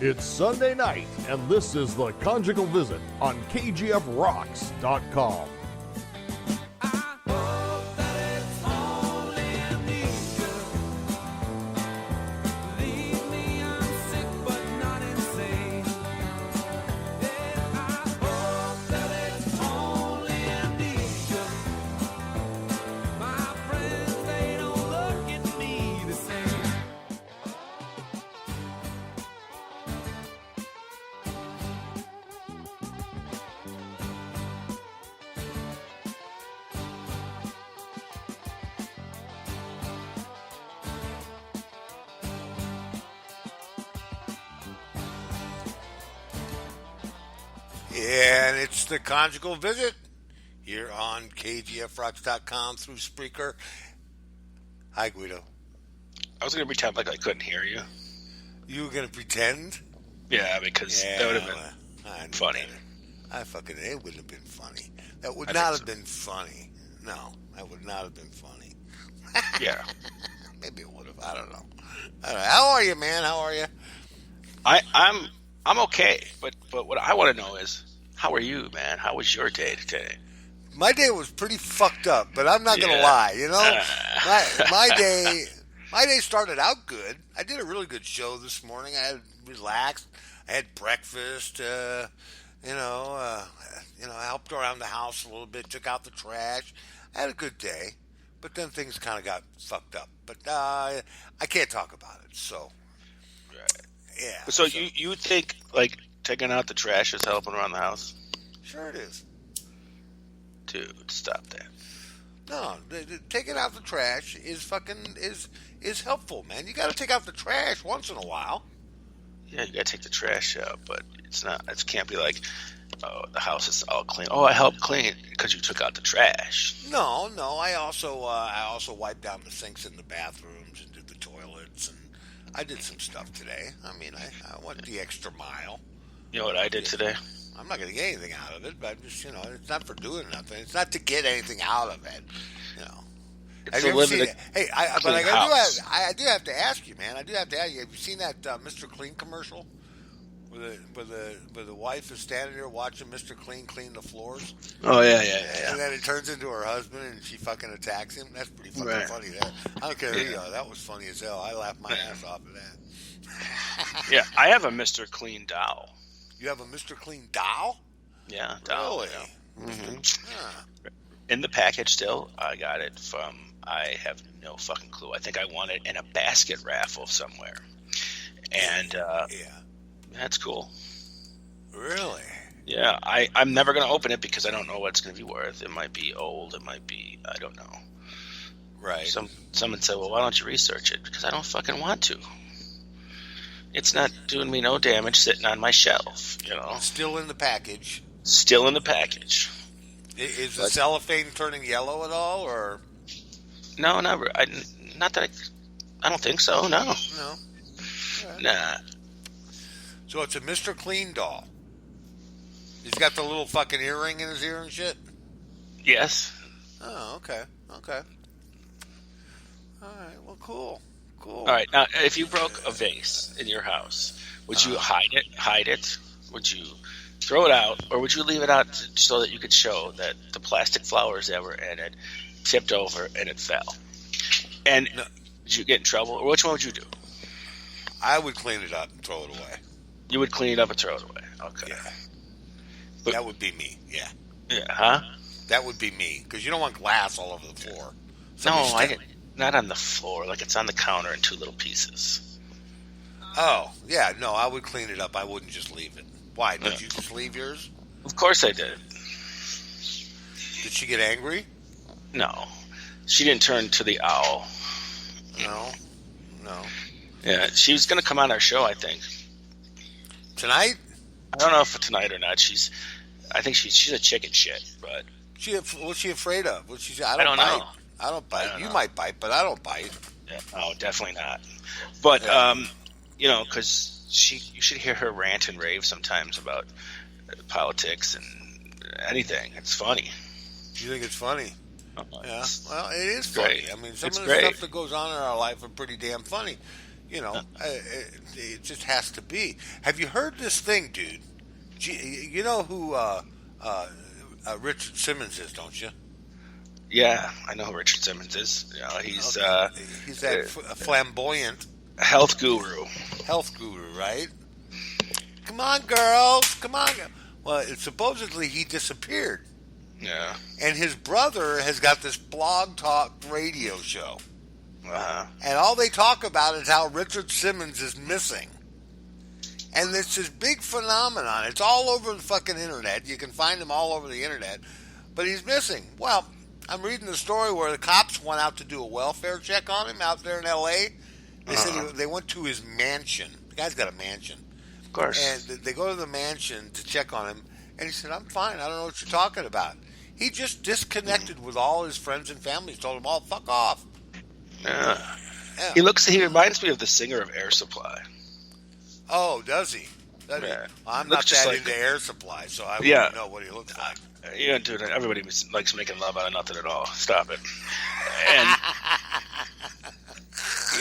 It's Sunday night, and this is The Conjugal Visit on KGFRocks.com. And it's the Conjugal Visit here on KGFRocks.com through Spreaker. Hi, Guido. I was going to pretend like I couldn't hear you. You were going to pretend? Yeah, because that would have been funny. It wouldn't have been funny. That would not have been funny. No, that would not have been funny. Yeah. Maybe it would have. I don't know. How are you, man? How are you? I'm okay, but what I want to know is, how are you, man? How was your day today? My day was pretty fucked up, but I'm not gonna lie. You know, my day started out good. I did a really good show this morning. I had relaxed. I had breakfast. I helped around the house a little bit. Took out the trash. I had a good day, but then things kind of got fucked up. But I can't talk about it. So. Yeah. So you think, like, taking out the trash is helping around the house? Sure it is. Dude, stop that. No, taking out the trash is helpful, man. You got to take out the trash once in a while. Yeah, you got to take the trash out, but it can't be like, oh, the house is all clean. Oh, I helped clean because you took out the trash. No. I also wiped down the sinks in the bathrooms and did the toilets, and I did some stuff today. I mean, I went the extra mile. You know what I did today? I'm not going to get anything out of it, but just, it's not for doing nothing. It's not to get anything out of it, It's a limited. Hey, I do have to ask you, man. I do have to ask you. Have you seen that Mr. Clean commercial? Where the wife is standing there watching Mr. Clean clean the floors. Oh yeah. And then it turns into her husband, and she fucking attacks him. That's pretty fucking funny. I don't care who you are. That was funny as hell. I laughed my ass off of that. Yeah, I have a Mr. Clean doll. You have a Mr. Clean doll? Yeah, doll. Really? Yeah. Mm-hmm. In the package still. I got it from. I have no fucking clue. I think I won it in a basket raffle somewhere, and that's cool. Really? Yeah, I'm never going to open it because I don't know what it's going to be worth. It might be old. It might be, I don't know. Right. Someone said, well, why don't you research it? Because I don't fucking want to. It's not doing me no damage sitting on my shelf, Still in the package. Still in the package. Is the cellophane turning yellow at all, or? No, never. Not that I don't think so, no. No? Right. Nah. So it's a Mr. Clean doll. He's got the little fucking earring in his ear and shit? Yes. Oh, okay. All right, well, cool. All right, now, if you broke a vase in your house, would you hide it? Would you throw it out, or would you leave it out so that you could show that the plastic flowers that were in it tipped over and it fell? And did you get in trouble, or which one would you do? I would clean it up and throw it away. You would clean it up and throw it away. Okay. Yeah. But, that would be me, yeah. Yeah, huh? That would be me, because you don't want glass all over the floor. Not on the floor. Like, it's on the counter in two little pieces. Oh, yeah, no, I would clean it up. I wouldn't just leave it. Why? Did you just leave yours? Of course I did. Did she get angry? No. She didn't turn to the owl. No. Yeah, she was going to come on our show, I think. Tonight? I don't know if it's tonight or not. I think she's a chicken shit, but what's she afraid of? I don't bite. know. I don't bite. You might bite, but I don't bite. Yeah, no, definitely not. But because you should hear her rant and rave sometimes about politics and anything. It's funny. You think it's funny? Oh, yeah. Well, it is funny. Great. I mean, some it's of the great. stuff that goes on in our life are pretty damn funny. It just has to be. Have you heard this thing, dude? You know who Richard Simmons is, don't you? Yeah, I know who Richard Simmons is. He's he's that flamboyant health guru. Health guru, right? Come on, girls, come on. Well, supposedly he disappeared. Yeah. And his brother has got this blog talk radio show. Uh-huh. And all they talk about is how Richard Simmons is missing. And it's this big phenomenon. It's all over the fucking internet. You can find him all over the internet. But he's missing. Well, I'm reading the story where the cops went out to do a welfare check on him out there in L.A. They said they went to his mansion. The guy's got a mansion. Of course. And they go to the mansion to check on him. And he said, I'm fine. I don't know what you're talking about. He just disconnected with all his friends and family. He told them all, fuck off. Yeah. Yeah. He reminds me of the singer of Air Supply. Oh, does he? Yeah. Well, I'm Looks not just that like into Air Supply, so I wouldn't know what he looks like. Yeah, dude, everybody likes making love out of nothing at all. Stop it. And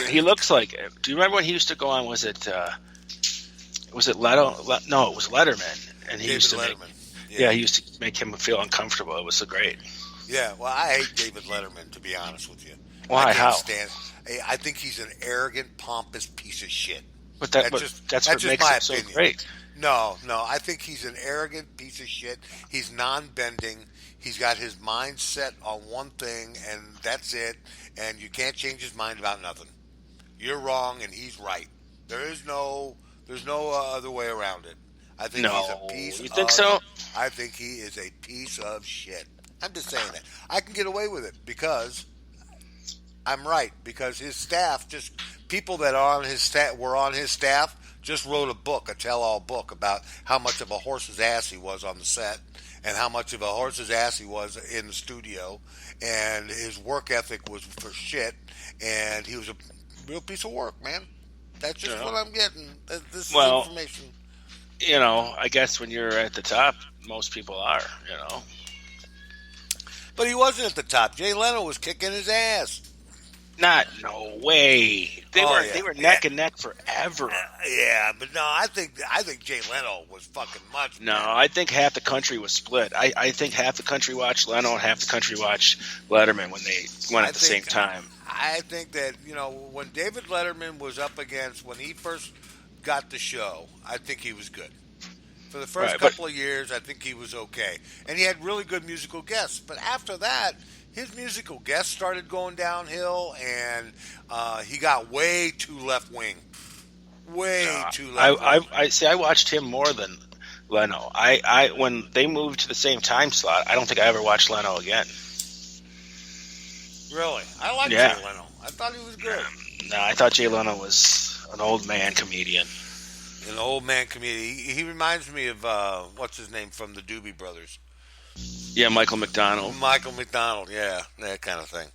he looks like. Do you remember when he used to go on? Was it Leto? No, it was Letterman. And he David used to Letterman. He used to make him feel uncomfortable. It was so great. Yeah, well, I hate David Letterman, to be honest with you. Why? I How? I think he's an arrogant, pompous piece of shit. But that's what makes him so great. No, I think he's an arrogant piece of shit. He's non-bending. He's got his mind set on one thing, and that's it. And you can't change his mind about nothing. You're wrong, and he's right. There's no other way around it. I think he's a piece. You think so? I think he is a piece of shit. I'm just saying that. I can get away with it because I'm right. Because his staff, just people that are on his staff, just wrote a tell-all book about how much of a horse's ass he was on the set and how much of a horse's ass he was in the studio, and his work ethic was for shit, and he was a real piece of work, man. That's just what I'm getting. This is information. I guess when you're at the top, most people are, But he wasn't at the top. Jay Leno was kicking his ass. No way. They were neck and neck forever. Yeah, but no, I think Jay Leno was fucking much. No, I think half the country was split. I think half the country watched Leno and half the country watched Letterman when they went at the same time. I think that, when David Letterman was up against, when he first got the show, I think he was good. For the first couple of years, I think he was okay. And he had really good musical guests. But after that, his musical guests started going downhill, and he got way too left-wing. Too left-wing. I watched him more than Leno. When they moved to the same time slot, I don't think I ever watched Leno again. Really? I like Jay Leno. I thought he was good. No, I thought Jay Leno was an old man comedian. An old man comedian. He reminds me of, what's his name from the Doobie Brothers? Yeah, Michael McDonald. Michael McDonald, yeah. That kind of thing,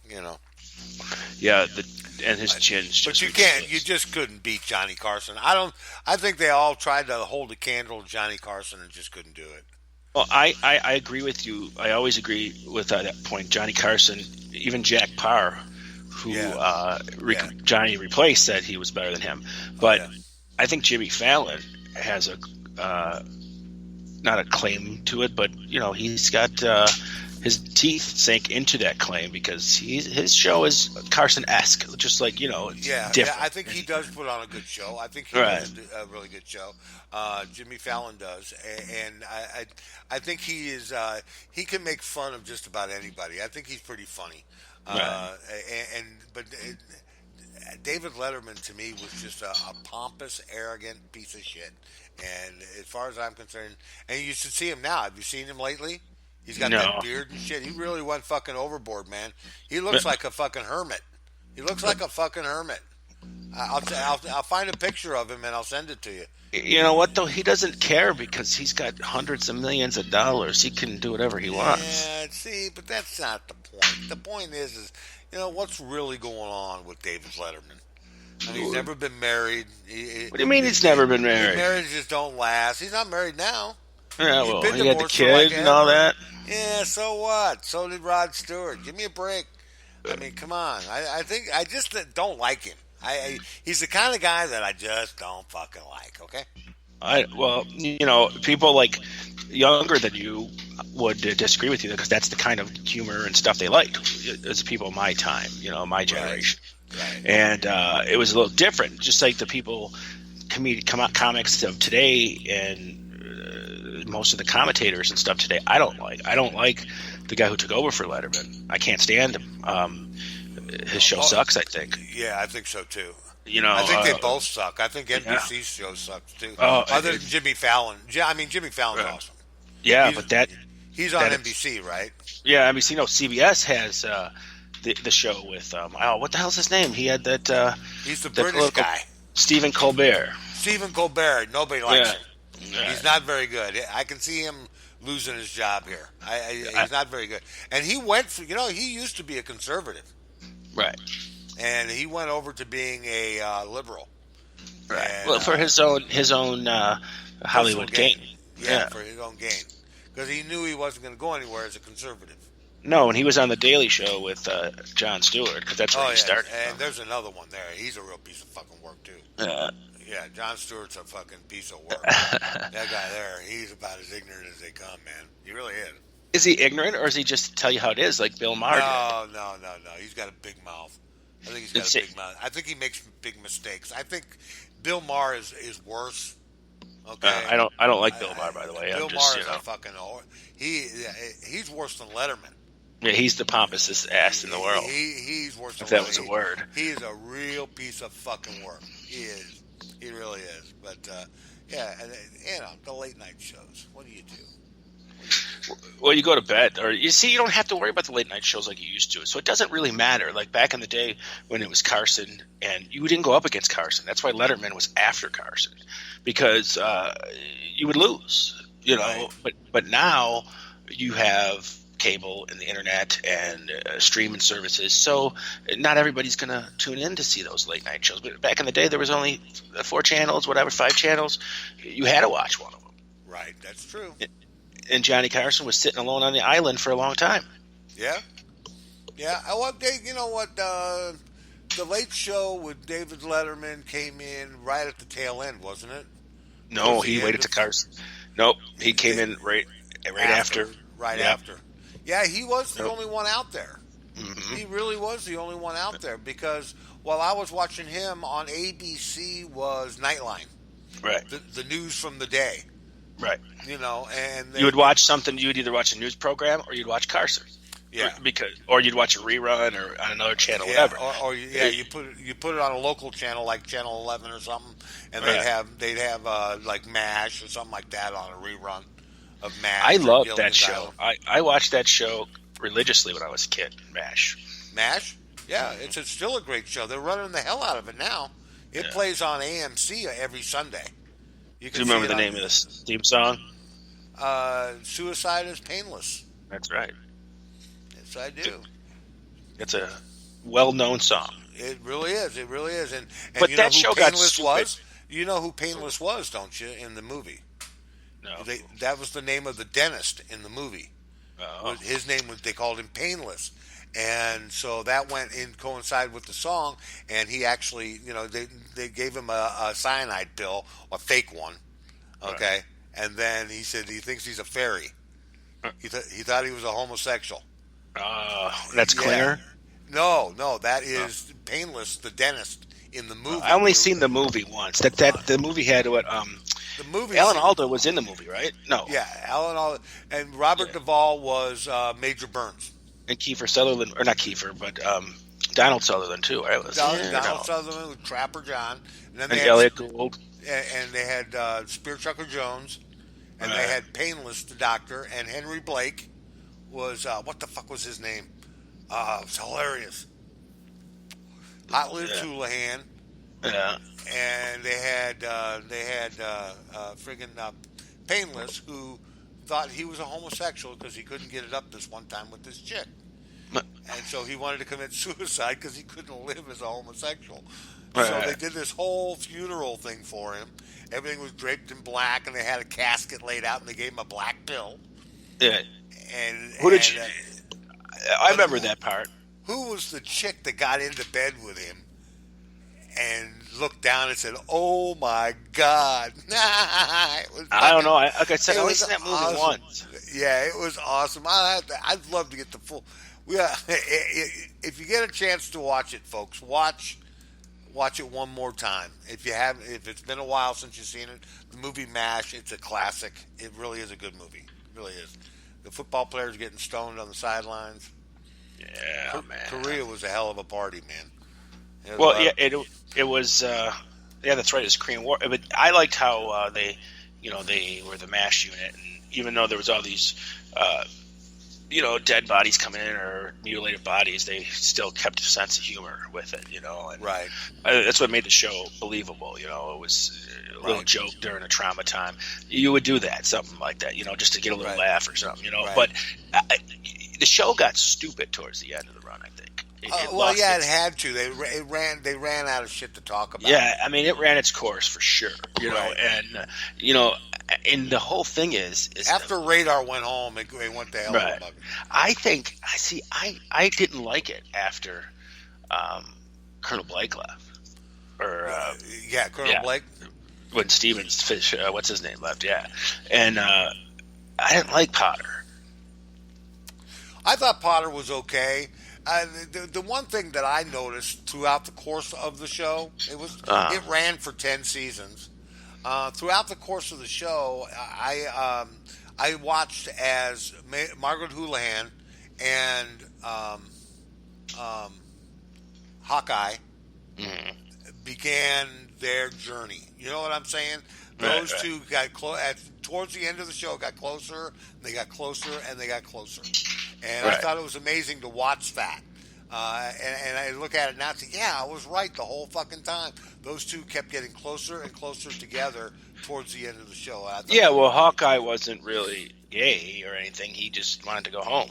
Yeah, and his chin's just But you can't. You just couldn't beat Johnny Carson. I think they all tried to hold a candle to Johnny Carson and just couldn't do it. Well, I agree with you. I always agree with that point. Johnny Carson, even Jack Parr, who Johnny replaced, said he was better than him. But I think Jimmy Fallon has not a claim to it, but he's got his teeth sink into that claim because his show is Carson-esque, just like different. Yeah, I think he does put on a good show. I think he does a really good show. Jimmy Fallon does, and I think he is. He can make fun of just about anybody. I think he's pretty funny. But David Letterman to me was just a pompous, arrogant piece of shit. And as far as I'm concerned, and you should see him now. Have you seen him lately? He's got that beard and shit. He really went fucking overboard, man. He looks like a fucking hermit. I'll find a picture of him and I'll send it to you. You know what, though? He doesn't care because he's got hundreds of millions of dollars. He can do whatever he wants. Yeah, see, but that's not the point. The point is what's really going on with David Letterman? I mean, he's never been married. What do you mean he's never been married? Marriages just don't last. He's not married now. Yeah, well, he had the kid and all that. Yeah, so what? So did Rod Stewart. Give me a break. I mean, come on. I just don't like him. He's the kind of guy that I just don't fucking like. Okay. People like younger than you would disagree with you because that's the kind of humor and stuff they liked. It's people my time, my generation, Right. and it was a little different. Just like the people, comics of today, and most of the commentators and stuff today, I don't like. I don't like the guy who took over for Letterman. I can't stand him. His show sucks, I think. Yeah, I think so too. You know, I think they both suck. I think NBC's show sucks too. Other than Jimmy Fallon. Jimmy Fallon's awesome. Yeah, he's on NBC, right? Yeah, NBC. No, CBS has the show with what the hell's his name? He had that. He's the British guy, Stephen Colbert. Stephen Colbert. Nobody likes him. Yeah. He's not very good. I can see him losing his job here. He's not very good. And he went for, he used to be a conservative. Right. And he went over to being a liberal. Right. And, well, for his own Hollywood gain. Yeah, for his own gain. Because he knew he wasn't going to go anywhere as a conservative. No, and he was on the Daily Show with Jon Stewart, because that's where he started. And there's another one there. He's a real piece of fucking work, too. Yeah, Jon Stewart's a fucking piece of work. That guy there, he's about as ignorant as they come, man. He really is. Is he ignorant, or is he just tell you how it is, like Bill Maher did? No. He's got a big mouth. I think he's got a big mouth. I think he makes big mistakes. I think Bill Maher is worse. Okay. I don't like Bill Maher, by the way. Bill Maher is a fucking he's worse than Letterman. Yeah, he's the pompousest ass in the world. He's worse than if that was a word. He is a real piece of fucking work. He is. He really is. But the late night shows. What do you do? Well, you go to bed, or you don't have to worry about the late night shows like you used to. So it doesn't really matter. Like back in the day when it was Carson, and you didn't go up against Carson. That's why Letterman was after Carson, because you would lose. Right. But now you have cable and the internet and streaming services, so not everybody's going to tune in to see those late night shows. But back in the day, there was only 4 channels, 5 channels. You had to watch one of them. Right, that's true. And Johnny Carson was sitting alone on the island for a long time. Yeah. You know what? The Late Show with David Letterman came in right at the tail end, wasn't it? No, he waited to Carson. Nope, he came in right after. Right after. Yeah, he was the only one out there. Mm-hmm. He really was the only one out there, because while I was watching him on ABC was Nightline. Right. The news from the day. Right. And you would watch something. You would either watch a news program or you'd watch Carson. Yeah. Or you'd watch a rerun or on another channel, whatever. You put it on a local channel like Channel 11 or something, and they'd have like MASH or something like that on a rerun of MASH. I loved that show. I watched that show religiously when I was a kid. MASH. MASH? Yeah, it's still a great show. They're running the hell out of it now. It plays on AMC every Sunday. Do you remember the name of this theme song? Suicide is Painless. That's right. Yes, I do. It's a well-known song. It really is. It really is. And but you that know who show Painless got was? You know who Painless was, don't you, in the movie? No. That was the name of the dentist in the movie. Oh. His name was, they called him Painless. And so that went in coincide with the song, and he actually, they gave him a cyanide pill, a fake one, okay? Right. And then he said he thinks he's a fairy. He thought he was a homosexual. That's Klinger? No, that is Painless, the dentist in the movie. I only seen the movie once. The movie had what? The movie. Alan Alda was in the movie, right? No. Yeah, Alan Alda, and Robert Duvall was Major Burns. And Kiefer Sutherland, or not Kiefer, but Donald Sutherland too, right? Donald Sutherland with Trapper John, and then they had Elliot Gould, and they had Spear Chucker Jones, and they had Painless, the doctor, and Henry Blake was what the fuck was his name? It was hilarious. Hot Liv Houlihan. Yeah. And they had friggin' Painless, who thought he was a homosexual because he couldn't get it up this one time with this chick. And so he wanted to commit suicide because he couldn't live as a homosexual. Right. So they did this whole funeral thing for him. Everything was draped in black, and they had a casket laid out, and they gave him a black pill. Yeah. And who did you? I remember that part. Who was the chick that got into bed with him? and looked down and said, "Oh my God!" I don't know. Like I said, it I only was seen that movie awesome. once. Yeah, it was awesome. I'd love to get the full. If you get a chance to watch it, folks, watch it one more time. If it's been a while since you've seen it, the movie MASH, it's a classic. It really is a good movie. It really is. The football players getting stoned on the sidelines. Yeah, man. Korea was a hell of a party, man. Well, yeah, it was. Yeah, that's right. It's Korean War. But I liked how they were the MASH unit, and even though there was all these, dead bodies coming in or mutilated bodies, they still kept a sense of humor with it. And right. That's what made the show believable. It was a little joke during a trauma time. You would do that, something like that, just to get a little laugh or something. Right. But the show got stupid towards the end of the run, I think. It had to. They ran out of shit to talk about. Yeah, I mean, it ran its course for sure. And and the whole thing is after Radar went home, it went to hell. Right. I think. I didn't like it after Colonel Blake left, or Colonel Blake when Stevens Fish, what's his name, left. Yeah, and I didn't like Potter. I thought Potter was okay. The one thing that I noticed throughout the course of the show, it ran for 10 seasons. Throughout the course of the show, I watched as Margaret Houlihan and Hawkeye began their journey. You know what I'm saying? Those two got towards the end of the show, got closer. They got closer, and they got closer. And I thought it was amazing to watch that. And I look at it now and say, yeah, I was right the whole fucking time. Those two kept getting closer and closer together towards the end of the show. Hawkeye wasn't really gay or anything. He just wanted to go home.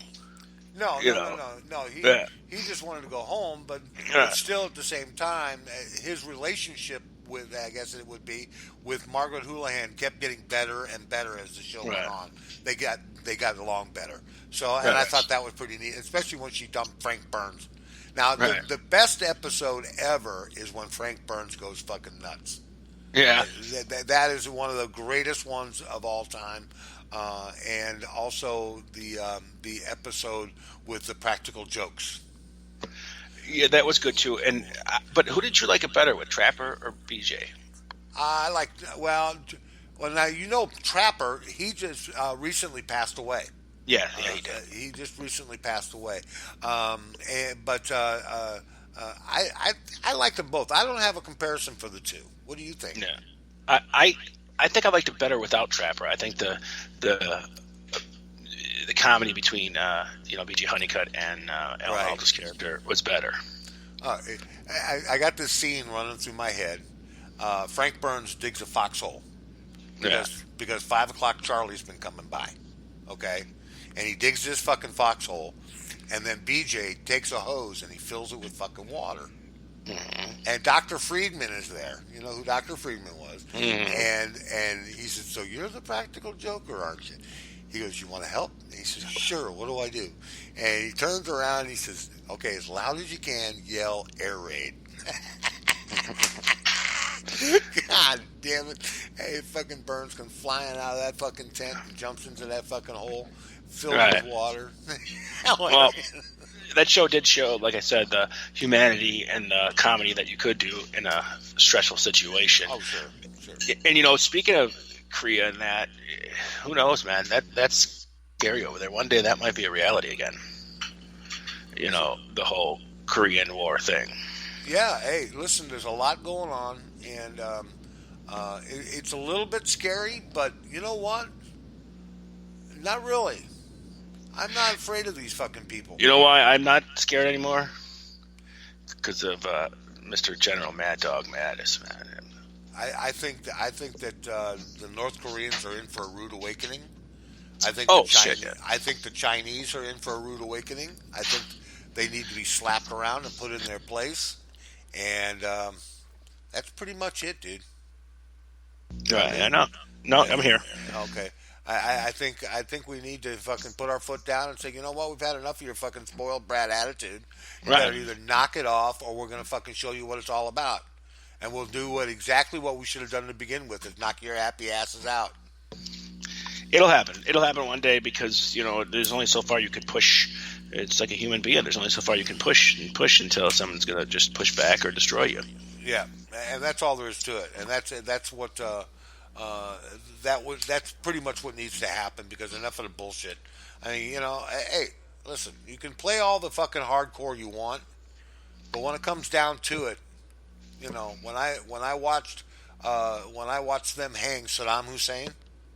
No. He just wanted to go home, but still at the same time, his relationship with, I guess it would be, with Margaret Houlihan kept getting better and better as the show went on. They got along better. So, and I thought that was pretty neat, especially when she dumped Frank Burns. Now, the best episode ever is when Frank Burns goes fucking nuts. Yeah. That is one of the greatest ones of all time. And also the episode with the practical jokes. Yeah, that was good too. But who did you like it better with, Trapper or BJ? I like now Trapper. He just recently passed away. Yeah, he did. He just recently passed away. But I like them both. I don't have a comparison for the two. What do you think? Yeah, I think I liked it better without Trapper. I think the comedy between B.G. Honeycutt and Alan Alda's character was better. I got this scene running through my head. Frank Burns digs a foxhole because 5 o'clock Charlie's been coming by. Okay, and he digs this fucking foxhole, and then BJ takes a hose and he fills it with fucking water. Mm-hmm. And Dr. Friedman is there. You know who Dr. Friedman was. Mm-hmm. And he said, so you're the practical joker, aren't you? He goes, you want to help? And he says, sure, what do I do? And he turns around and he says, okay, as loud as you can, yell air raid. God damn it. Hey, fucking Burns comes flying out of that fucking tent and jumps into that fucking hole filled with water. Well, that show did show, like I said, the humanity and the comedy that you could do in a stressful situation. Oh, sure. And, speaking of Korea and that, who knows, man? That's scary over there. One day that might be a reality again. The whole Korean War thing. Yeah, hey, listen, there's a lot going on, and it's a little bit scary, but you know what? Not really. I'm not afraid of these fucking people. You know why I'm not scared anymore? Because of Mr. General Mad Dog Mattis, man. I think that the North Koreans are in for a rude awakening. I think the Chinese are in for a rude awakening. I think they need to be slapped around and put in their place. And that's pretty much it, dude. Right, I know. No, I'm here. Okay. I think we need to fucking put our foot down and say, you know what, we've had enough of your fucking spoiled brat attitude. You better either knock it off or we're going to fucking show you what it's all about. and we'll do exactly what we should have done to begin with: is knock your happy asses out. It'll happen. It'll happen one day because there's only so far you can push. It's like a human being. There's only so far you can push and push until someone's gonna just push back or destroy you. Yeah, and that's all there is to it. And that's what that's pretty much what needs to happen, because enough of the bullshit. I mean, hey, listen, you can play all the fucking hardcore you want, but when it comes down to it, when I watched them hang Saddam Hussein.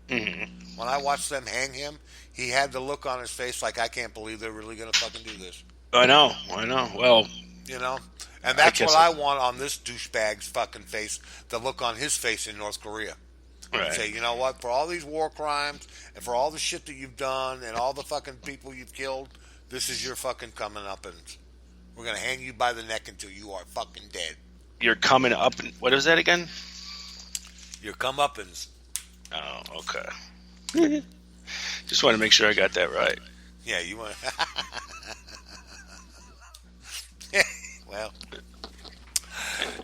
Mm-hmm. When I watched them hang him, he had the look on his face like, I can't believe they're really going to fucking do this. I know. Well, and that's what I want on this douchebag's fucking face, the look on his face in North Korea. Right. Say, you know what, for all these war crimes and for all the shit that you've done and all the fucking people you've killed, this is your fucking coming up, and we're going to hang you by the neck until you are fucking dead. You're coming up. What is that again? Your comeuppance. Oh, okay. Just want to make sure I got that right. Yeah, you want. Well,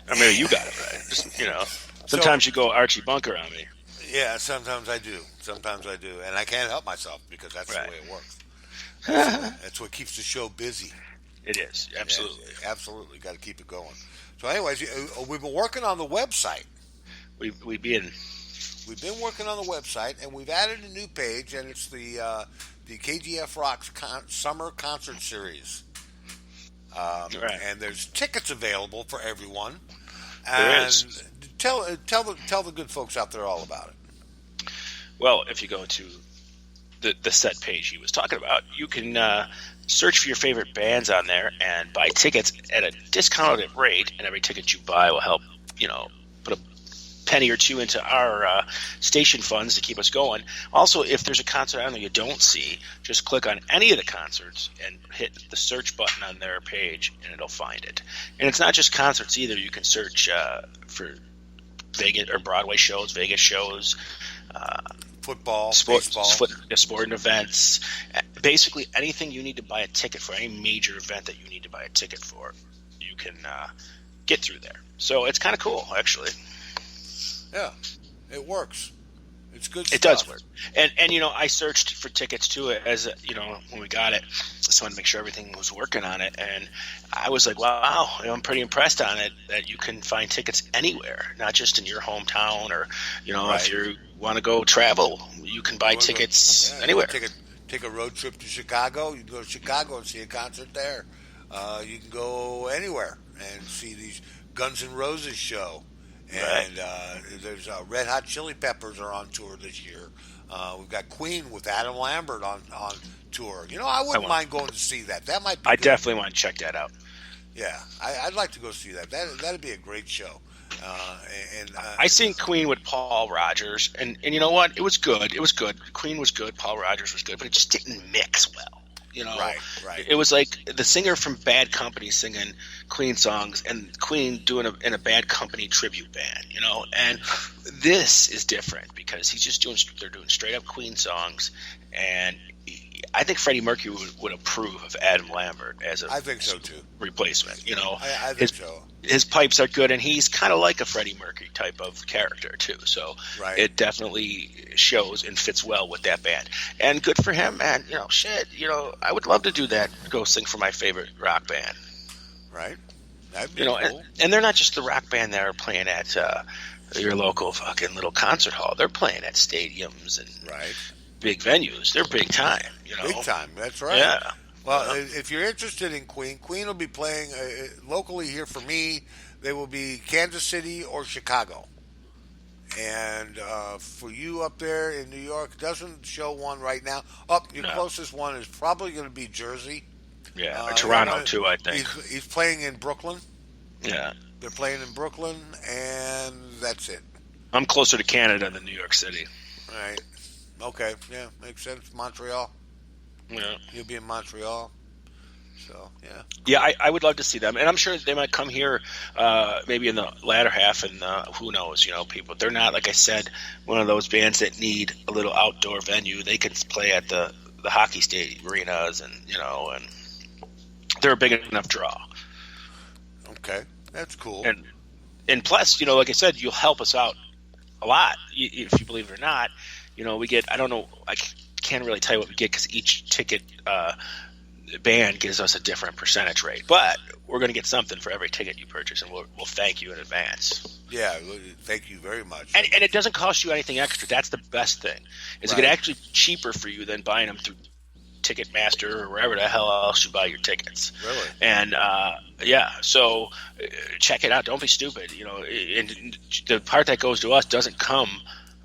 I mean, you got it right. Just, sometimes you go Archie Bunker on me. Yeah, sometimes I do. And I can't help myself because that's Right. the way it works. That's what keeps the show busy. It is, absolutely. Yeah, absolutely. Got to keep it going. So anyways, we've been working on the website. We've been working on the website, and we've added a new page, and it's the KGF Rocks Summer Concert Series. Right. And there's tickets available for everyone. There And is. Tell the good folks out there all about it. Well, if you go to the set page he was talking about, you can search for your favorite bands on there and buy tickets at a discounted rate, and every ticket you buy will help, put a penny or two into our station funds to keep us going. Also, if there's a concert on there you don't see, just click on any of the concerts and hit the search button on their page, and it'll find it. And it's not just concerts either. You can search for Vegas or Broadway shows, Vegas shows, Football, sports, baseball. sporting events, basically anything you need to buy a ticket for, any major event that you need to buy a ticket for, you can get through there. So it's kind of cool, actually. Yeah, it works. It's good stuff. It does work. And I searched for tickets to it as when we got it. Just wanted to make sure everything was working on it, and I was like, wow, I'm pretty impressed on it that you can find tickets anywhere, not just in your hometown, or Right. if you want to go travel, you can buy tickets anywhere. Take a road trip to Chicago. You can go to Chicago and see a concert there. You can go anywhere and see these Guns N' Roses show. And there's Red Hot Chili Peppers are on tour this year. We've got Queen with Adam Lambert on tour. I wouldn't mind going to see that. That might be I good. definitely want to check that out. Yeah, I'd like to go see that. That'd be a great show. I seen Queen with Paul Rogers, and you know what? It was good. Queen was good. Paul Rogers was good, but it just didn't mix well. Right. It was like the singer from Bad Company singing Queen songs, and Queen doing in a Bad Company tribute band. And this is different because they're doing straight up Queen songs, and I think Freddie Mercury would approve of Adam Lambert as a I think so too. replacement. I think so. His pipes are good, and he's kind of like a Freddie Mercury type of character too. So Right. it definitely shows and fits well with that band. And good for him, man. I would love to do that. Go sing for my favorite rock band. Right. That'd be cool. cool. And they're not just the rock band that are playing at your local fucking little concert hall. They're playing at stadiums and Right. big venues. They're big time. Big time. That's right. Yeah. Well, if you're interested in Queen will be playing locally here for me. They will be Kansas City or Chicago. And for you up there in New York, doesn't show one right now. Your closest one is probably going to be Jersey. Yeah, or Toronto too, I think. He's playing in Brooklyn. Yeah. They're playing in Brooklyn, and that's it. I'm closer to Canada than New York City. Right. Okay. Yeah, makes sense. Montreal. Yeah. You'll be in Montreal. So, yeah. Yeah, I would love to see them. And I'm sure they might come here maybe in the latter half, and who knows, people. They're not, like I said, one of those bands that need a little outdoor venue. They can play at the hockey stadium arenas, and, and they're a big enough draw. Okay. That's cool. And and plus, like I said, you'll help us out a lot if you believe it or not. We get, I don't know, I can't really tell you what we get because each ticket band gives us a different percentage rate, but we're going to get something for every ticket you purchase, and we'll thank you in advance. Yeah, thank you very much. And it doesn't cost you anything extra. That's the best thing. Is it actually cheaper for you than buying them through Ticketmaster or wherever the hell else you buy your tickets. Really? And so check it out. Don't be stupid. And the part that goes to us doesn't come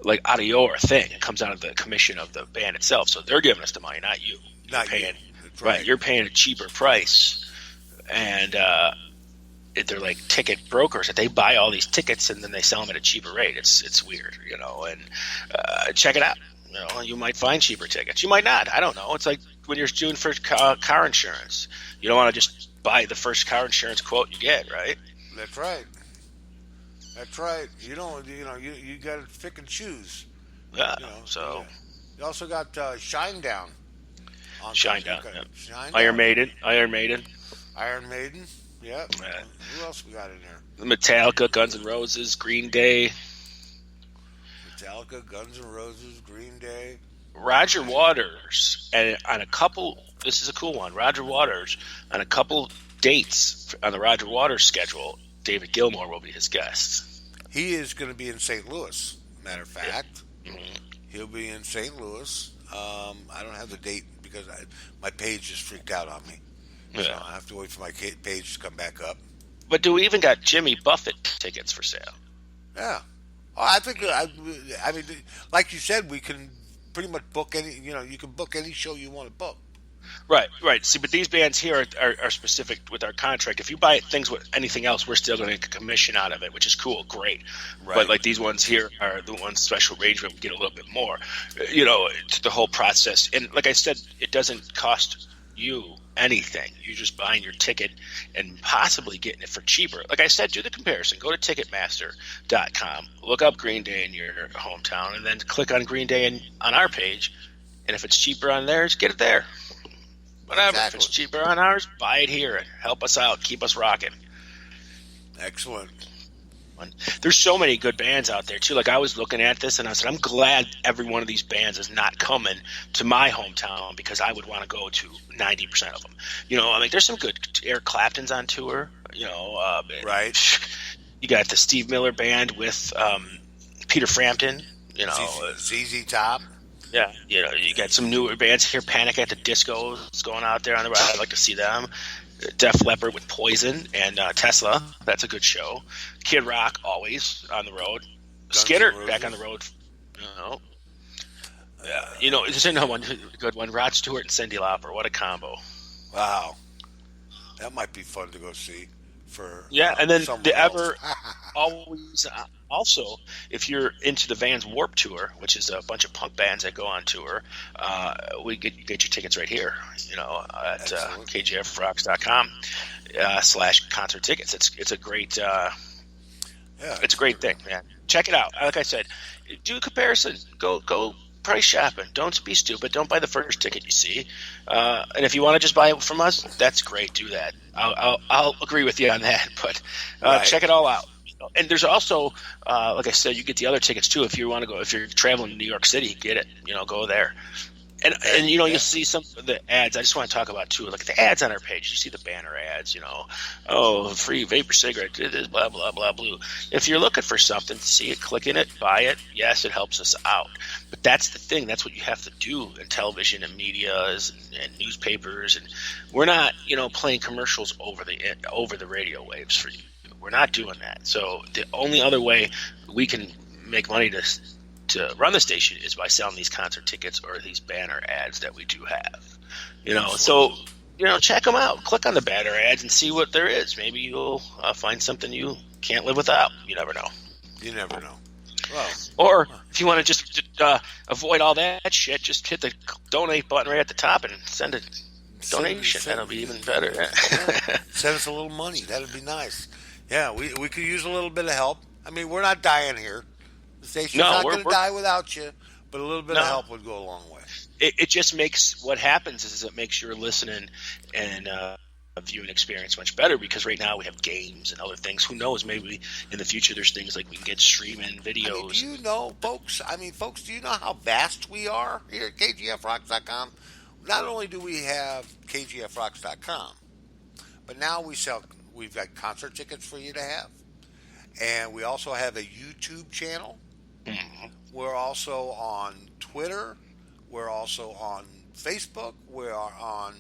like out of your thing. It comes out of the commission of the band itself. So they're giving us the money, not you. Not paying, you. That's right. You're paying a cheaper price, and they're like ticket brokers that they buy all these tickets and then they sell them at a cheaper rate. It's weird, and check it out. You might find cheaper tickets. You might not. I don't know. It's like when you're doing for car insurance. You don't want to just buy the first car insurance quote you get, right? That's right. That's right. You don't. You got to pick and choose. Yeah. So you also got Shine Down. Shine Down. Okay. Yep. Shine Iron Down. Maiden. Yep. Who else we got in there? Metallica, Guns N' Roses, Green Day. Metallica, Guns N' Roses, Green Day. Roger Waters, and on a couple, this is a cool one, Roger Waters, on a couple dates on the Roger Waters schedule, David Gilmour will be his guest. He is going to be in St. Louis, matter of fact. Yeah. Mm-hmm. He'll be in St. Louis. I don't have the date because my page just freaked out on me. Yeah. So I have to wait for my page to come back up. But do we even got Jimmy Buffett tickets for sale? Yeah. Oh, I think, I mean, like you said, we can pretty much book any, you can book any show you want to book. Right. See, but these bands here are specific with our contract. If you buy things with anything else, we're still going to get a commission out of it, which is cool, great. Right. But like these ones here are the ones special arrangement, we get a little bit more. It's the whole process. And like I said, it doesn't cost you anything. You're just buying your ticket and possibly getting it for cheaper. Like I said, do the comparison. Go to Ticketmaster.com, look up Green Day in your hometown, and then click on Green Day on our page. And if it's cheaper on theirs, get it there. Whatever. Exactly. If it's cheaper on ours, buy it here. Help us out. Keep us rocking. Excellent. There's so many good bands out there, too. Like, I was looking at this, and I said, I'm glad every one of these bands is not coming to my hometown because I would want to go to 90% of them. There's some good – Eric Clapton's on tour, right. You got the Steve Miller Band with Peter Frampton, ZZ Top. Yeah, you got some newer bands here. Panic at the Disco is going out there on the road. I'd like to see them. Def Leppard with Poison and Tesla. That's a good show. Kid Rock always on the road. Skinner back on the road. There's another one good one. Rod Stewart and Cyndi Lauper. What a combo! Wow, that might be fun to go see. And then always also, if you're into the Vans Warped Tour, which is a bunch of punk bands that go on tour, we get your tickets right here, at kjfrocks.com /concert tickets. It's a great it's a great thing, man. Check it out. Like I said, do a comparison. Go price shopping. Don't be stupid. Don't buy the first ticket you see. And if you want to just buy it from us, that's great. Do that. I'll agree with you on that. But check it all out. And there's also, like I said, you get the other tickets too. If you want to go, if you're traveling to New York City, get it. Go there. And you'll see some of the ads. I just want to talk about too, like the ads on our page. You see the banner ads. Free vapor cigarette, blah blah blah blue. If you're looking for something, see it, click in it, buy it. Yes, it helps us out. But that's the thing. That's what you have to do in television and media and newspapers. And we're not, playing commercials over the radio waves for you. We're not doing that. So the only other way we can make money to run the station is by selling these concert tickets or these banner ads that we do have. So check them out. Click on the banner ads and see what there is. Maybe you'll find something you can't live without. You never know. Well, or if you want to just avoid all that shit, just hit the donate button right at the top and send a donation. That'll be even better. Send us a little money. That'd be nice. Yeah, we could use a little bit of help. I mean, we're not dying here. The station's not going to die without you, but a little bit of help would go a long way. It just makes – what happens is it makes your listening and viewing experience much better, because right now we have games and other things. Who knows? Maybe in the future there's things like we can get streaming videos. Do you know, folks? Folks, do you know how vast we are here at KGFRocks.com? Not only do we have KGFRocks.com, but now we've got concert tickets for you to have. And we also have a YouTube channel. Mm-hmm. We're also on Twitter. We're also on Facebook. We are on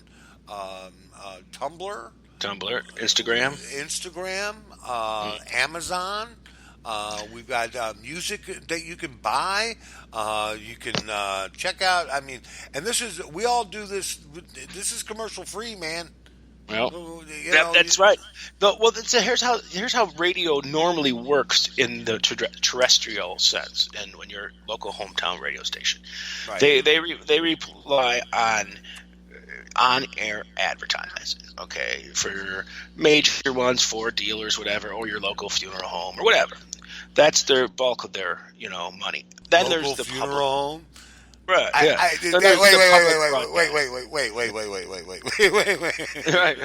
Tumblr, Instagram, Amazon. We've got music that you can buy. You can check out. And we all do this. This is commercial free, man. Well, that's right. Here's how radio normally works in the terrestrial sense, and when your local hometown radio station, right. they rely on air advertising. Okay, for major ones, for dealers, whatever, or your local funeral home or whatever. That's their bulk of their money. Then local there's the funeral public. home. Right. Yeah. Wait. Right.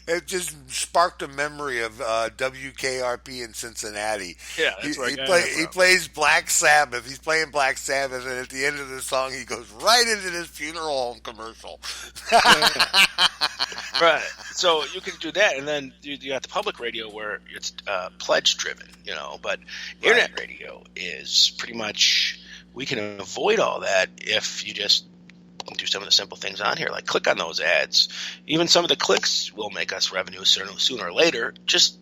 It just sparked a memory of WKRP in Cincinnati. Yeah, that's where he plays Black Sabbath. He's playing Black Sabbath, and at the end of the song, he goes right into this funeral home commercial. Right. So you can do that, and then you got the public radio where it's pledge driven, But internet radio is pretty much, we can avoid all that if you just do some of the simple things on here, like click on those ads. Even some of the clicks will make us revenue sooner or later. Just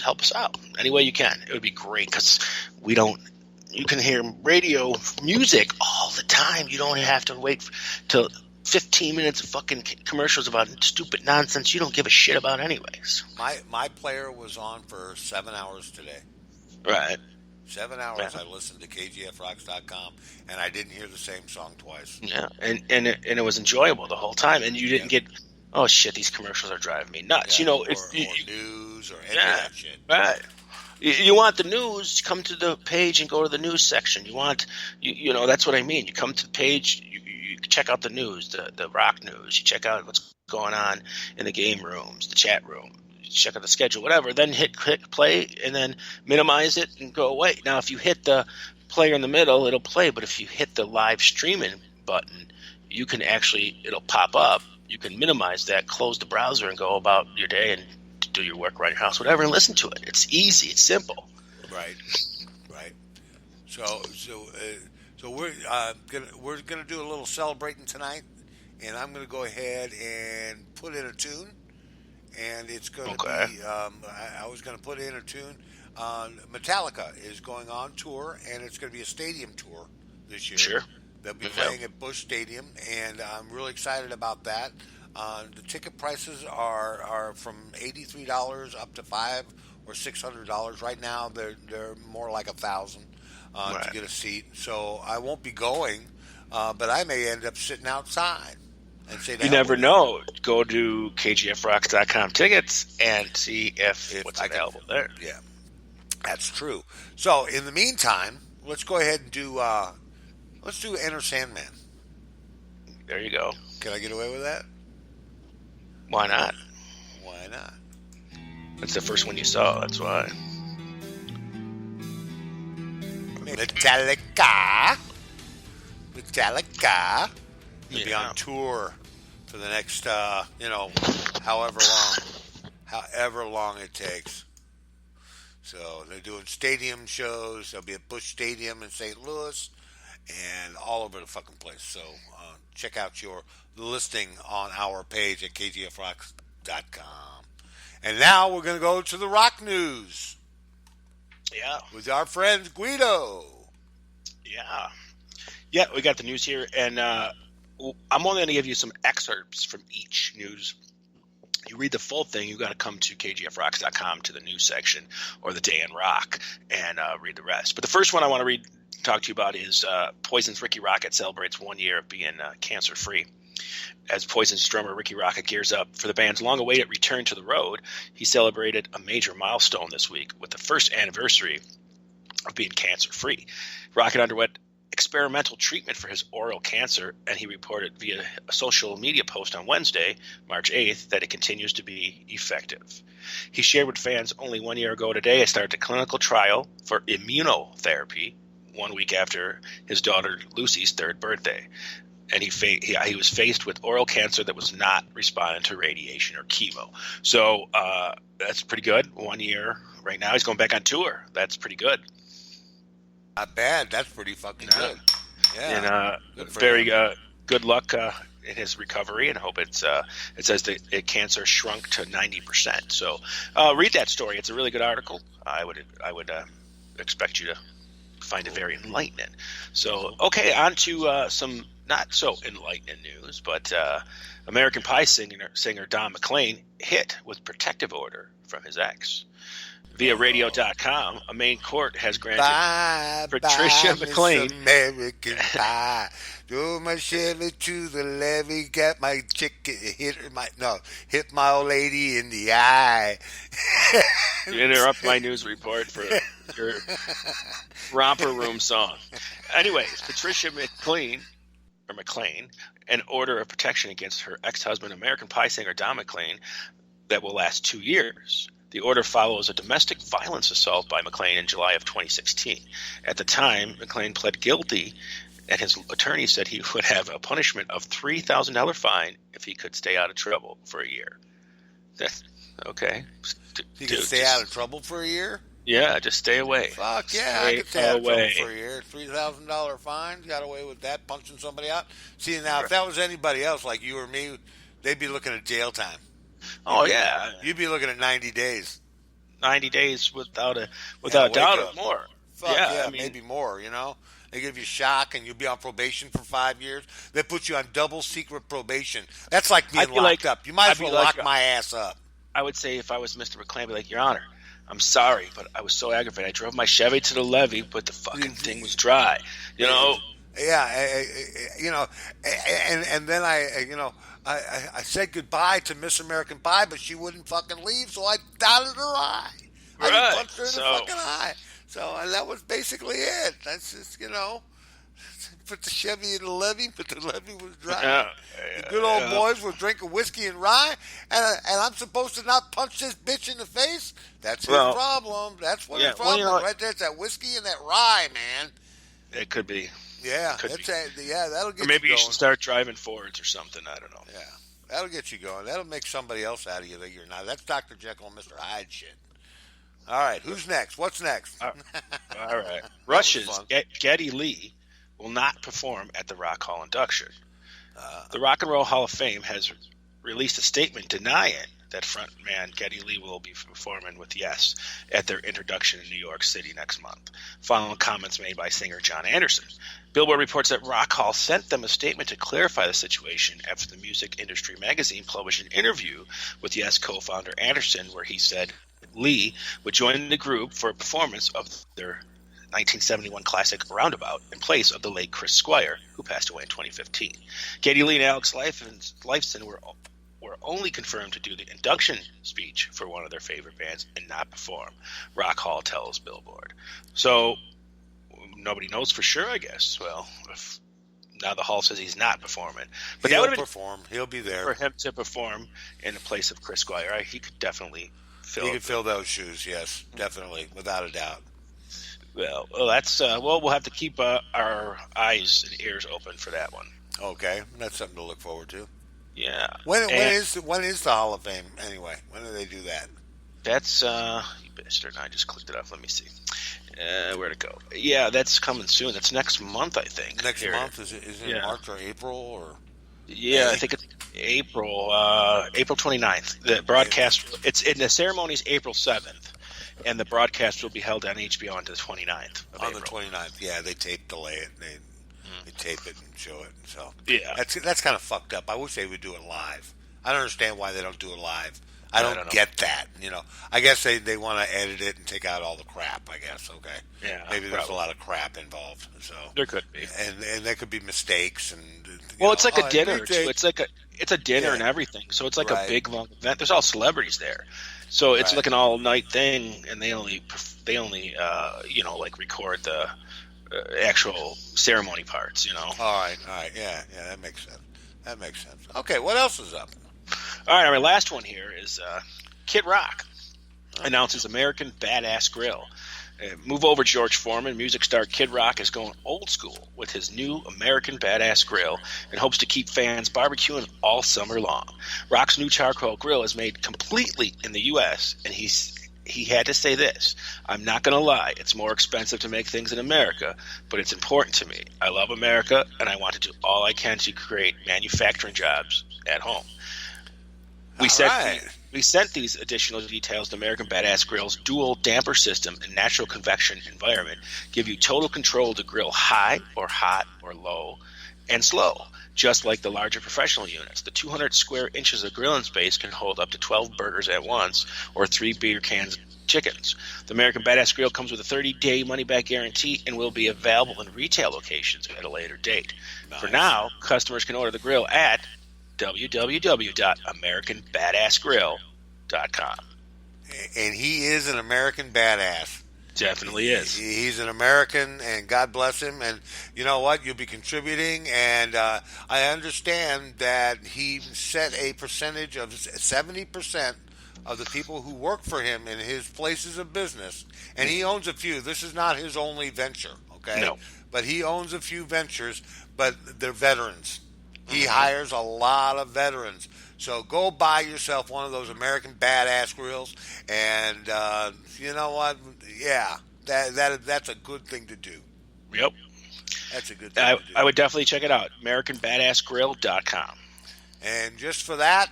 help us out any way you can. It would be great, because you can hear radio music all the time. You don't have to wait till 15 minutes of fucking commercials about stupid nonsense you don't give a shit about anyways. My player was on for 7 hours today. Right. 7 hours. Yeah. I listened to KGFRocks.com, and I didn't hear the same song twice. Yeah, and it was enjoyable the whole time, and you didn't get, oh shit, these commercials are driving me nuts. Yeah, or news or any of that shit. Right. You want the news, come to the page and go to the news section. You want, that's what I mean. You come to the page, you check out the news, the rock news. You check out what's going on in the game rooms, the chat room. Check out the schedule, whatever, then click play, and then minimize it and go away. Now, if you hit the player in the middle, it'll play, but if you hit the live streaming button, you can it'll pop up. You can minimize that, close the browser, and go about your day and do your work around your house, whatever, and listen to it. It's easy. It's simple. Right. So we're gonna do a little celebrating tonight, and I'm gonna go ahead and put in a tune. And it's going to be, I was going to put in a tune. Metallica is going on tour, and it's going to be a stadium tour this year. Sure. They'll be playing at Busch Stadium, and I'm really excited about that. The ticket prices are from $83 up to $500 or $600. Right now, they're more like $1,000 to get a seat. So I won't be going, but I may end up sitting outside. You never know. Go to KGFRocks.com tickets and see if what's available there. Yeah, that's true. So in the meantime, let's go ahead and do Enter Sandman. There you go. Can I get away with that? Why not? Why not? That's the first one you saw. That's why. Metallica. They'll be on tour for the next, however long it takes. So they're doing stadium shows. They'll be at Busch Stadium in St. Louis and all over the fucking place. So check out the listing on our page at kgfrocks.com. And now we're going to go to the rock news. Yeah. With our friend Guido. Yeah. Yeah, we got the news here, and I'm only going to give you some excerpts from each news. You read the full thing, you got to come to kgfrocks.com to the news section or the Day in Rock and read the rest. But the first one I want to talk to you about is Poison's Ricky Rocket celebrates 1 year of being cancer-free. As Poison's drummer Ricky Rocket gears up for the band's long-awaited return to the road, he celebrated a major milestone this week with the first anniversary of being cancer-free. Rocket underwent experimental treatment for his oral cancer, and he reported via a social media post on Wednesday, March 8th, that it continues to be effective. He shared with fans, only 1 year ago today, I started a clinical trial for immunotherapy 1 week after his daughter Lucy's 3rd birthday. And he was faced with oral cancer that was not responding to radiation or chemo. So that's pretty good. 1 year right now. He's going back on tour. That's pretty good. Not bad. That's pretty fucking good. Yeah. And very good luck in his recovery, and hope it says the cancer shrunk to 90%. So read that story. It's a really good article. I would expect you to find it very enlightening. So, okay, on to some not so enlightening news, but American Pie singer Don McLean hit with protective order from his ex. Via radio.com, a Maine court has granted Patricia McLean. American Pie. Throw my Chevy to the levee, got my chicken, hit my old lady in the eye. You interrupt my news report for your romper room song. Anyways, Patricia McLean, an order of protection against her ex-husband, American Pie singer Don McLean, that will last 2 years. The order follows a domestic violence assault by McLean in July of 2016. At the time, McLean pled guilty, and his attorney said he would have a punishment of $3,000 fine if he could stay out of trouble for a year. Okay. He could stay out of trouble for a year? Yeah, just stay away. Fuck yeah, I could stay out of trouble for a year. $3,000 fine, got away with that, punching somebody out. See, now, if that was anybody else like you or me, they'd be looking at jail time. Yeah. You'd be looking at 90 days. 90 days without a doubt or more. Fuck yeah, I mean, maybe more, you know? They give you shock and you'll be on probation for 5 years. They put you on double secret probation. That's like being locked up. You might as well lock my ass up. I would say if I was Mr. McLean, I'd be like, Your Honor, I'm sorry, but I was so aggravated. I drove my Chevy to the levee, but the fucking thing was dry. You know? Yeah, you know, and then I said goodbye to Miss American Pie, but she wouldn't fucking leave, so I dotted her eye. I punched her in the fucking eye. So that was basically it. That's just, you know, put the Chevy in the levee, but the levee was dry. The good old boys were drinking whiskey and rye, and I'm supposed to not punch this bitch in the face? That's his problem. That's what his problem is right there. It's that whiskey and that rye, man. It could be. Yeah, that'll get you going. Or maybe you should start driving Fords or something. I don't know. Yeah, that'll get you going. That'll make somebody else out of you that you're not. That's Dr. Jekyll and Mr. Hyde shit. All right, who's next? What's next? All right. Rush's Geddy Lee will not perform at the Rock Hall induction. The Rock and Roll Hall of Fame has released a statement denying that frontman Geddy Lee will be performing with Yes at their introduction in New York City next month, following comments made by singer John Anderson. Billboard reports that Rock Hall sent them a statement to clarify the situation after the Music Industry magazine published an interview with Yes co-founder Anderson, where he said Lee would join the group for a performance of their 1971 classic Roundabout in place of the late Chris Squire, who passed away in 2015. Geddy Lee and Alex Lifeson were only confirmed to do the induction speech for one of their favorite bands and not perform, Rock Hall tells Billboard. So nobody knows for sure, I guess. Well, if now the Hall says he's not performing, but he'll that would perform. He'll be there for him to perform in the place of Chris Squire. He could definitely fill those shoes. Yes, definitely, without a doubt. Well, that's we'll have to keep our eyes and ears open for that one. Okay, that's something to look forward to. Yeah. When is the Hall of Fame anyway? When do they do that? That's you bastard. I just clicked it up. Let me see. Where'd it go? Yeah, that's coming soon. That's next month, I think. Next month is it March or April or? Yeah, I think it's April 29th. The broadcast. It's in the ceremony's April 7th, and the broadcast will be held on HBO on the 29th. On the 29th, yeah, they delay it. They tape it and show it. So yeah, that's kind of fucked up. I wish they would do it live. I don't understand why they don't do it live. I don't get that. You know, I guess they want to edit it and take out all the crap. I guess. Okay. Yeah. Maybe there's a lot of crap involved. So there could be, and there could be mistakes and. It's like a dinner too. It's a dinner and everything. So it's like a big long event. There's all celebrities there. So it's like an all night thing, and they only record actual ceremony parts. All right. Yeah, that makes sense. Okay, what else is up? All right, our last one here is Kid Rock announces American Badass Grill. Move over, George Foreman. Music star Kid Rock is going old school with his new American Badass Grill and hopes to keep fans barbecuing all summer long. Rock's new charcoal grill is made completely in the U.S., and he had to say this: "I'm not going to lie, it's more expensive to make things in America, but it's important to me. I love America, and I want to do all I can to create manufacturing jobs at home." We sent these additional details to American Badass Grill's dual damper system and natural convection environment give you total control to grill high or hot or low and slow, just like the larger professional units. The 200 square inches of grilling space can hold up to 12 burgers at once or 3 beer cans chickens. The American Badass Grill comes with a 30-day money-back guarantee and will be available in retail locations at a later date. Nice. For now, customers can order the grill at www.americanbadassgrill.com. And he is an American badass. Definitely is. He's an American, and God bless him. And you know what? You'll be contributing, and I understand that he set a percentage of 70% of the people who work for him in his places of business, and he owns a few. This is not his only venture, okay? No. But he owns a few ventures, but they're veterans. He hires a lot of veterans. So go buy yourself one of those American Badass Grills, and you know what? Yeah, that's a good thing to do. Yep. That's a good thing to do. I would definitely check it out, AmericanBadassGrill.com. And just for that,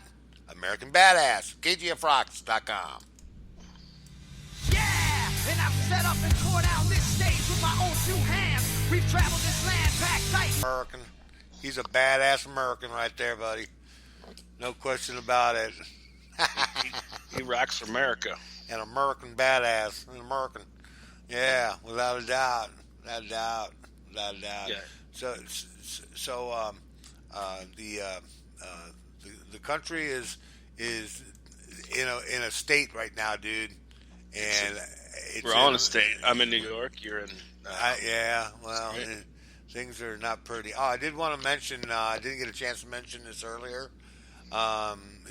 American Badass, KGFRocks.com. Yeah, and I'm set up and tore down this stage with my own two hands. We've traveled this land back tight. American. He's a badass American right there, buddy. No question about it. He rocks for America. An American badass. An American. Yeah, without a doubt. Without a doubt. Yeah. So the country is in a state right now, dude. And we're all in a state. I'm in New York. You're in. Yeah. Well. Things are not pretty. Oh, I did want to mention, I didn't get a chance to mention this earlier.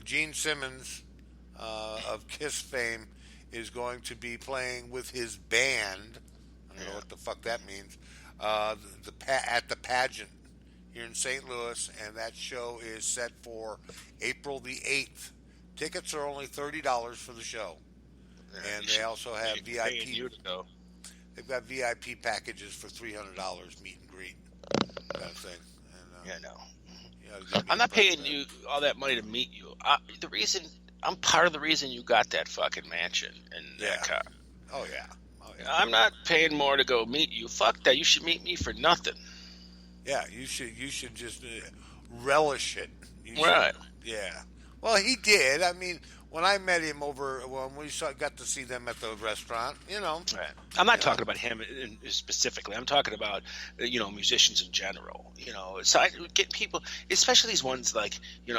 Gene Simmons of Kiss fame is going to be playing with his band. I don't know what the fuck that means. At the Pageant here in St. Louis, and that show is set for April the 8th. Tickets are only $30 for the show. And they also have VIP. They've got VIP packages for $300, meet and greet, kind of thing. And, yeah, no. I'm not paying you all that money to meet you. I'm part of the reason you got that fucking mansion and that car. Oh yeah. I'm not paying more to go meet you. Fuck that. You should meet me for nothing. Yeah, you should just relish it. Right. Yeah. Well, he did. I mean, when I met him when we got to see them at the restaurant, Right. I'm not talking about him specifically. I'm talking about, musicians in general. So I get people, especially these ones like, you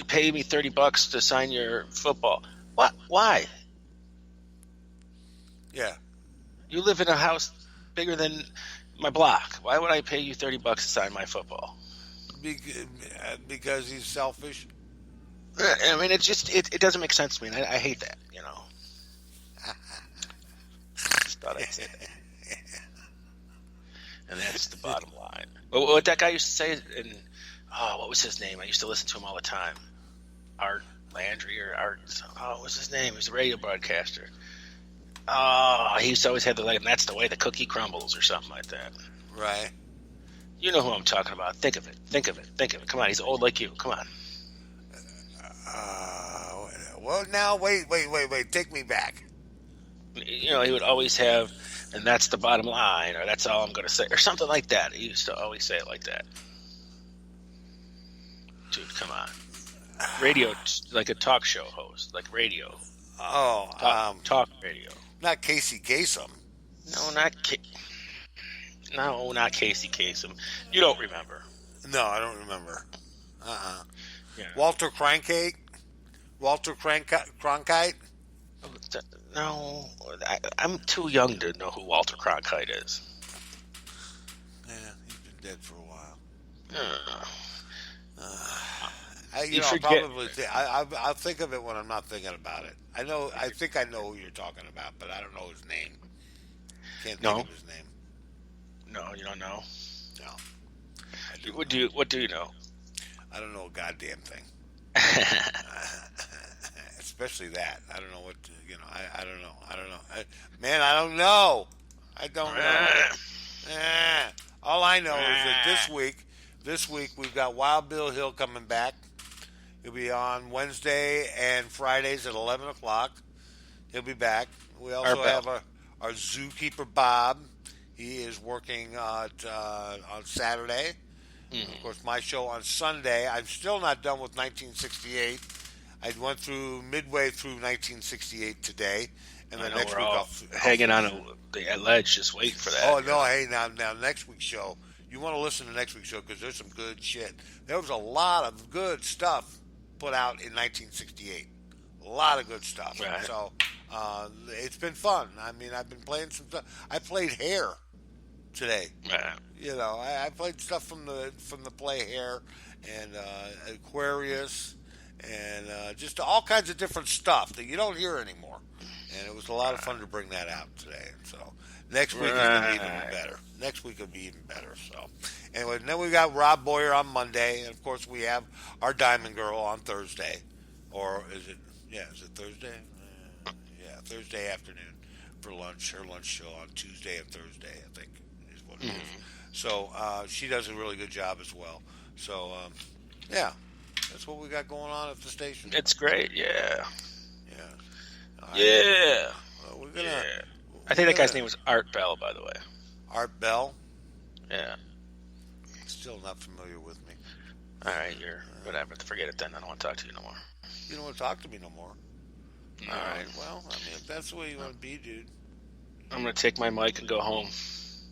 pay me $30 to sign your football. What? Why? Yeah. You live in a house bigger than my block. Why would I pay you $30 to sign my football? Because he's selfish. I mean, it doesn't make sense to me, and I hate that, Just thought I'd say that. And that's the bottom line. What that guy used to say, what was his name? I used to listen to him all the time. Art Landry or Art. What was his name? He was a radio broadcaster. He used to always have and that's the way the cookie crumbles or something like that. Right. You know who I'm talking about. Think of it. Come on, he's old like you. Come on. Well, now, wait. Take me back. He would always have, and that's the bottom line, or that's all I'm going to say, or something like that. He used to always say it like that. Dude, come on. Radio, like a talk show host, like radio. Talk radio. Not Casey Kasem. No, not Casey Kasem. You don't remember. No, I don't remember. Yeah. Walter Cronkite? No, I'm too young to know who Walter Cronkite is. Yeah, he's been dead for a while. Uh, I'll forget. probably I'll think of it when I'm not thinking about it. I think I know who you're talking about, but I don't know his name. Can't think No. of his name. No, you don't know. No, What do you know? I don't know a goddamn thing. Especially that. I don't know what I don't know. I don't know. Man, I don't know. I don't know. All I know is that this week we've got Wild Bill Hill coming back. He'll be on Wednesday and Fridays at 11 o'clock. He'll be back. We also have our zookeeper Bob. He is working on Saturday. Mm-hmm. Of course, my show on Sunday. I'm still not done with 1968. I went through midway through 1968 today, and then next week I'll hanging on the ledge, just wait for that. Oh no! Hey, now next week's show. You want to listen to next week's show because there's some good shit. There was a lot of good stuff put out in 1968. A lot of good stuff. Right. So it's been fun. I mean, I've been playing some stuff. I played Hair today. Right. I played stuff from the play Hair and Aquarius and just all kinds of different stuff that you don't hear anymore. And it was a lot of fun to bring that out today. So next week is going to be even better. Next week will be even better. So anyway, then we got Rob Boyer on Monday, and of course we have our Diamond Girl on Thursday, or is it? Yeah, is it Thursday? Yeah, Thursday afternoon for lunch. Her lunch show on Tuesday and Thursday, I think, is what it is. So she does a really good job as well. So yeah, that's what we got going on at the station. It's great. Yeah. Yeah. Yeah. Well, we're gonna. Yeah. I think that guy's name was Art Bell, by the way. Art Bell. Yeah. Still not familiar with me. All right, you're whatever. Forget it then. I don't want to talk to you no more. You don't want to talk to me no more. No. All right. Well, I mean, if that's the way you want to be, dude, I'm gonna take my mic and go home.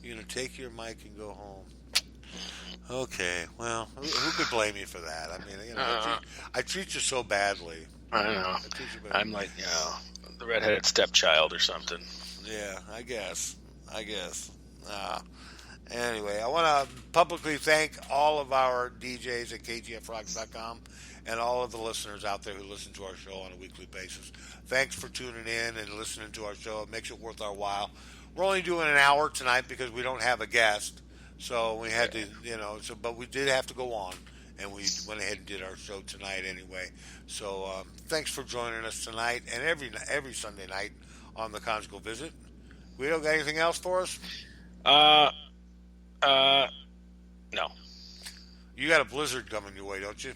you're gonna take your mic and go home. Okay. Well, who could blame you for that? I mean, I treat you so badly. I don't know. I'm like, the redheaded stepchild or something. Yeah, I guess. Anyway, I want to publicly thank all of our DJs at KGFRocks.com and all of the listeners out there who listen to our show on a weekly basis. Thanks for tuning in and listening to our show. It makes it worth our while. We're only doing an hour tonight because we don't have a guest. So we had to, but we did have to go on. And we went ahead and did our show tonight anyway. So thanks for joining us tonight and every Sunday night on the Conjugal Visit. Guido, got anything else for us? No. You got a blizzard coming your way, don't you?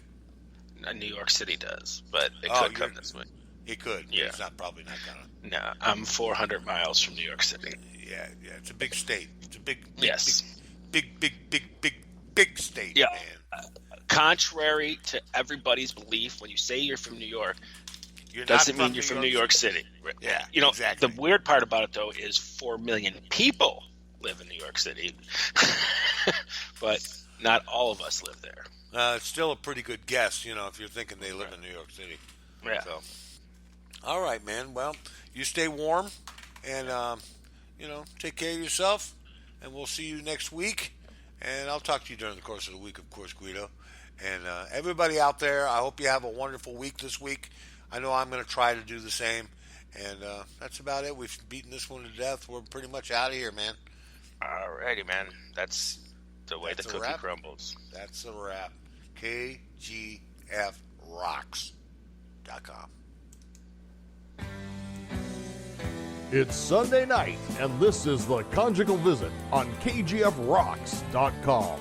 New York City does, but it could come this way. It could. Yeah. It's probably not gonna. No, I'm 400 miles from New York City. Yeah. It's a big state. It's a big state, yeah. man. Contrary to everybody's belief, when you say you're from New York, You're doesn't not mean you're from New York City. Yeah, exactly. The weird part about it, though, is 4 million people live in New York City, but not all of us live there. It's still a pretty good guess, if you're thinking they live in New York City. Yeah. So, all right, man. Well, you stay warm and, take care of yourself, and we'll see you next week. And I'll talk to you during the course of the week, of course, Guido. And everybody out there, I hope you have a wonderful week this week. I know I'm going to try to do the same. And that's about it. We've beaten this one to death. We're pretty much out of here, man. Alrighty, man. That's the way the cookie crumbles. That's a wrap. KGFRocks.com. It's Sunday night, and this is the Conjugal Visit on KGFRocks.com.